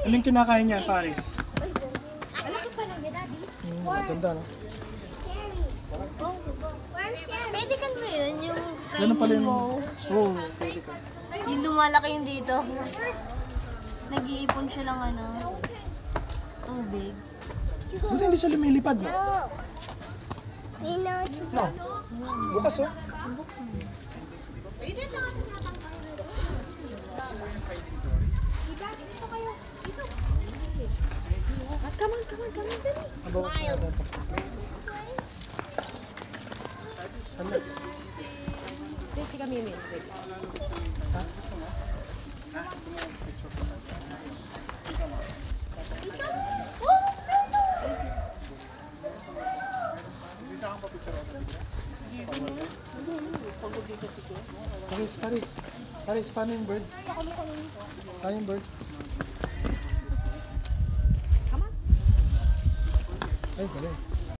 Anong kinakain niya, Paris? Malaki pa lang niya, Daddy. Maganda, no? Pwede kan mo yun, yung Ganun pala kainin yung... mo. Oo, pwede ka. Yung lumalaki yung dito. Nag-iipon siya lang tubig. Buti hindi siya lumilipad, no? No. No. Bukas, oh. Come on, dali. Ang bukas na natin ito. Alex. Si kami, wait. Ha? Paris, paano yung bird? Paano yung bird? Ay, galing.